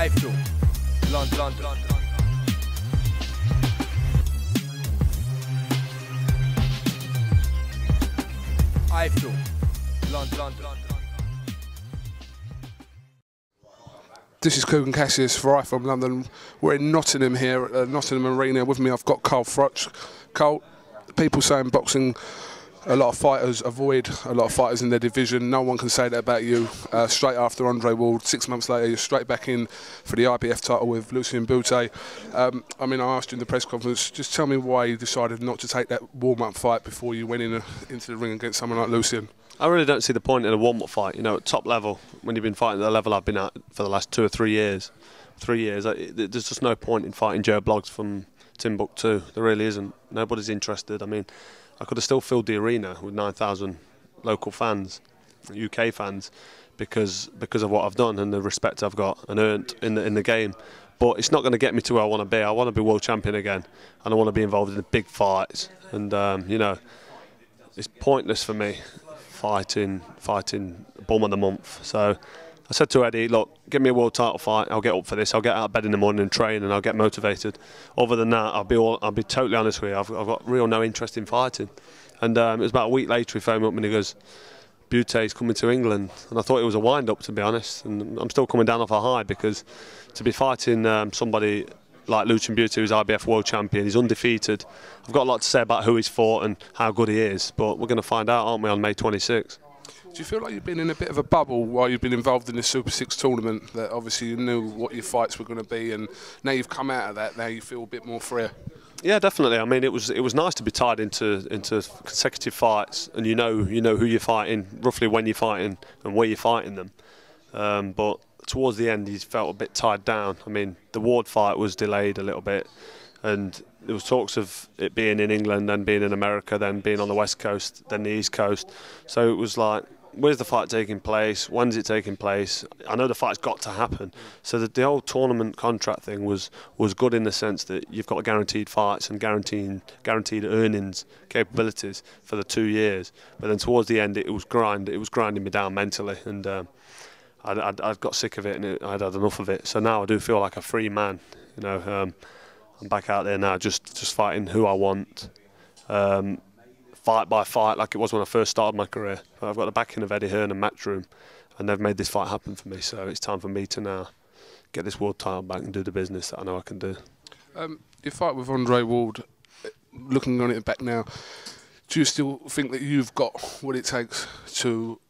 iFILM, London. iFILM, London. This is Kugan Cassius for iFILM London. We're in Nottingham here at the Nottingham Arena. With me I've got Froch. Cole, people saying boxing, a lot of fighters avoid a lot of fighters in their division. No one can say that about you. Straight after Andre Ward, 6 months later, you're straight back in for the IBF title with Luican Bute. I mean, I asked you in the press conference, just tell me why you decided not to take that warm-up fight before you went into the ring against someone like Luican. I really don't see the point in a warm-up fight. You know, at top level, when you've been fighting at the level I've been at for the last 2 or 3 years, there's just no point in fighting Joe Bloggs from Timbuktu. There really isn't. Nobody's interested. I mean, I could have still filled the arena with 9,000 local fans, UK fans, because of what I've done and the respect I've got and earned in the game. But it's not going to get me to where I want to be. I want to be world champion again, and I want to be involved in the big fights. And you know, it's pointless for me fighting bum of the month. So I said to Eddie, look, give me a world title fight, I'll get up for this, I'll get out of bed in the morning and train and I'll get motivated. Other than that, I'll be totally honest with you, I've got real no interest in fighting. And it was about a week later he phoned me up and he goes, Bute's coming to England. And I thought it was a wind-up, to be honest, and I'm still coming down off a high, because to be fighting somebody like Luican Bute, who's IBF world champion, he's undefeated. I've got a lot to say about who he's fought and how good he is, but we're going to find out, aren't we, on May 26th. Do you feel like you've been in a bit of a bubble while you've been involved in this Super 6 tournament, that obviously you knew what your fights were going to be, and now you've come out of that, now you feel a bit more freer? Yeah, definitely. I mean, it was nice to be tied into consecutive fights, and you know who you're fighting, roughly when you're fighting and where you're fighting them. But towards the end, he felt a bit tied down. I mean, the Ward fight was delayed a little bit, and there was talks of it being in England, then being in America, then being on the West Coast, then the East Coast. So it was like, where's the fight taking place? When's it taking place? I know the fight's got to happen. So the whole tournament contract thing was good in the sense that you've got guaranteed fights and guaranteed earnings capabilities for the 2 years. But then towards the end, it was grinding me down mentally, and I'd got sick of it, and I'd had enough of it. So now I do feel like a free man. You know, I'm back out there now, just fighting who I want. Fight by fight, like it was when I first started my career. I've got the backing of Eddie Hearn and Matchroom, and they've made this fight happen for me. So it's time for me to now get this world title back and do the business that I know I can do. Your fight with Andre Ward, looking on it back now, do you still think that you've got what it takes to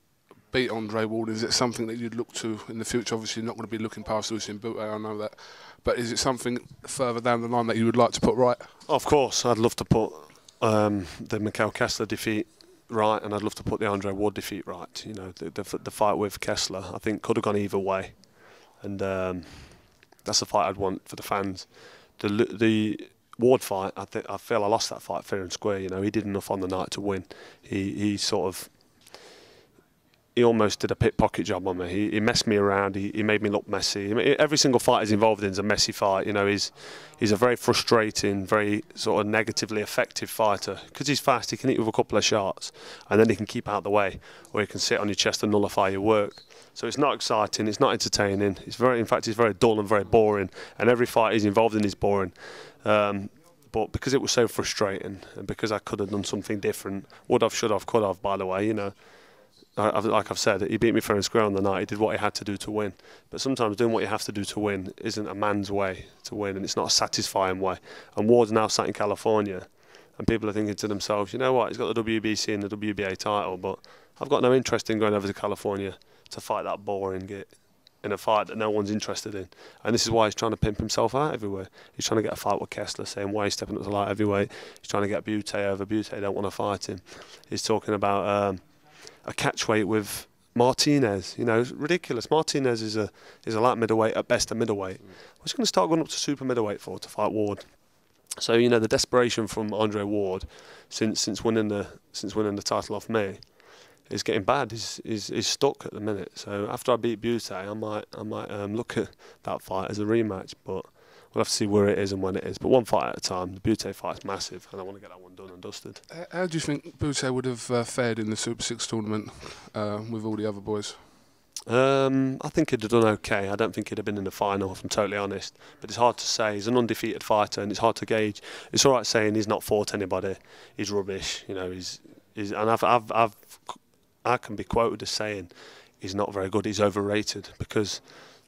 beat Andre Ward? Is it something that you'd look to in the future? Obviously, you're not going to be looking past Luican Bute, I know that. But is it something further down the line that you would like to put right? Of course, I'd love to put the Mikhail Kessler defeat right, and I'd love to put the Andre Ward defeat right. You know, the fight with Kessler, I think, could have gone either way, and that's the fight I'd want for the fans. The Ward fight, I feel I lost that fight fair and square. You know, he did enough on the night to win. He almost did a pickpocket job on me. He messed me around. He made me look messy. I mean, every single fight he's involved in is a messy fight. You know, he's a very frustrating, very sort of negatively effective fighter. Because he's fast, he can hit you with a couple of shots, and then he can keep out the way, or he can sit on your chest and nullify your work. So it's not exciting. It's not entertaining. In fact, it's very dull and very boring. And every fight he's involved in is boring. But because it was so frustrating, and because I could have done something different, would have, should have, could have. By the way, you know. Like I've said, he beat me fair and square on the night. He did what he had to do to win. But sometimes doing what you have to do to win isn't a man's way to win, and it's not a satisfying way. And Ward's now sat in California, and people are thinking to themselves, you know what, he's got the WBC and the WBA title, but I've got no interest in going over to California to fight that boring git in a fight that no one's interested in. And this is why he's trying to pimp himself out everywhere. He's trying to get a fight with Kessler, saying why he's stepping up to light heavyweight. He's trying to get Bute over. Bute don't want to fight him. He's talking about a catchweight with Martinez. You know, it's ridiculous. Martinez is a light middleweight, at best a middleweight. What's he going to start going up to super middleweight for, to fight Ward? So, you know, the desperation from Andre Ward since winning the title off me is getting bad. He's stuck at the minute. So after I beat Bute, I might look at that fight as a rematch, but we'll have to see where it is and when it is. But one fight at a time. The Bute fight's massive, and I want to get that one done and dusted. How do you think Bute would have fared in the Super 6 tournament with all the other boys? I think he'd have done okay. I don't think he'd have been in the final, if I'm totally honest. But it's hard to say. He's an undefeated fighter, and it's hard to gauge. It's all right saying he's not fought anybody. He's rubbish. You know, and I can be quoted as saying he's not very good. He's overrated, because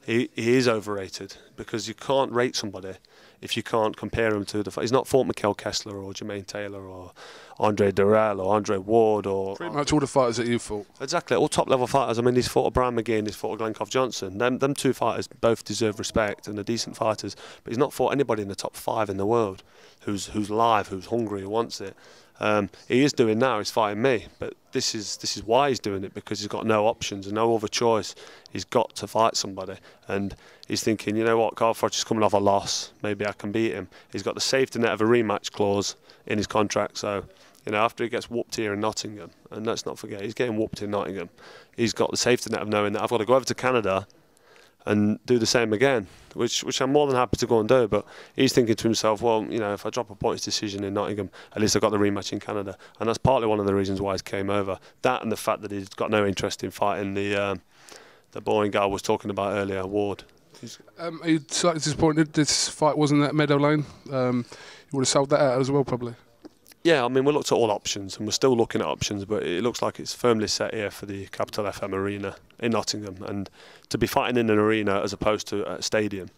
he is overrated, because you can't rate somebody if you can't compare him to the. He's not fought Mikkel Kessler or Jermaine Taylor or Andre Durrell or Andre Ward or pretty much all the fighters that you fought. Exactly, all top level fighters. I mean, he's fought a Brian McGinn, he's fought a Glencoff Johnson. Them two fighters both deserve respect and are decent fighters, but he's not fought anybody in the top 5 in the world who's live, who's hungry, who wants it. He is doing now. He's fighting me, but this is why he's doing it, because he's got no options and no other choice. He's got to fight somebody, and he's thinking, you know what, Carl Froch is coming off a loss. Maybe I can beat him. He's got the safety net of a rematch clause in his contract, so you know, after he gets whooped here in Nottingham, and let's not forget he's getting whooped in Nottingham, he's got the safety net of knowing that I've got to go over to Canada and do the same again, which I'm more than happy to go and do. But he's thinking to himself, well, you know, if I drop a points decision in Nottingham, at least I've got the rematch in Canada, and that's partly one of the reasons why he came over. That and the fact that he's got no interest in fighting the boring guy I was talking about earlier, Ward. Are you slightly disappointed this fight wasn't at Meadow Lane? You would have sold that out as well, probably. Yeah, I mean, we looked at all options, and we're still looking at options, but it looks like it's firmly set here for the Capital FM Arena in Nottingham. And to be fighting in an arena as opposed to at a stadium,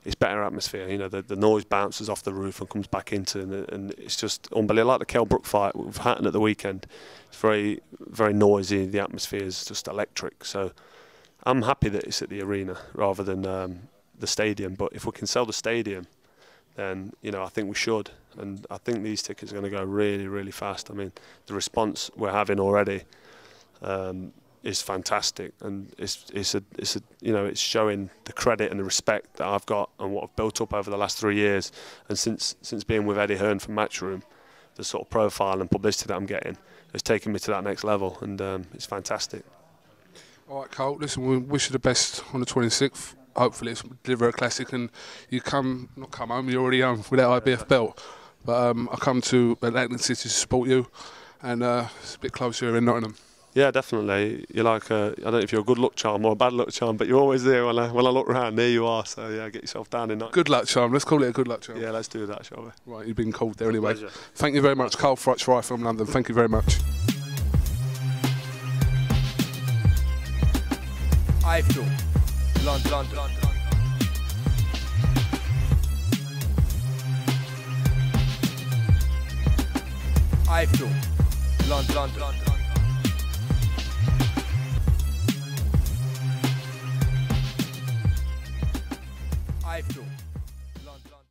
it's better atmosphere. You know, the noise bounces off the roof and comes back into, and it's just unbelievable. Like the Kell Brook fight with Hatton at the weekend, it's very, very noisy. The atmosphere is just electric. So I'm happy that it's at the arena rather than the stadium. But if we can sell the stadium, then you know, I think we should, and I think these tickets are going to go really, really fast. I mean, the response we're having already is fantastic, and it's you know, it's showing the credit and the respect that I've got and what I've built up over the last 3 years, and since being with Eddie Hearn from Matchroom, the sort of profile and publicity that I'm getting has taken me to that next level, and it's fantastic. All right, Carl. Listen, we wish you the best on the 26th. Hopefully it's deliver a classic and you not come home, you're already home with that IBF belt. But I come to Atlantic City to support you, and it's a bit closer here in Nottingham. Yeah, definitely. You're like I don't know if you're a good luck charm or a bad luck charm, but you're always there when I look around. There you are. So yeah, get yourself down in Nottingham. Good luck charm. Let's call it a good luck charm. Yeah, let's do that, shall we? Right, you've been called there anyway. Pleasure. Thank you very much, Carl Froch, right from London. Thank you very much. iFILM, London. iFILM, London. iFILM, London.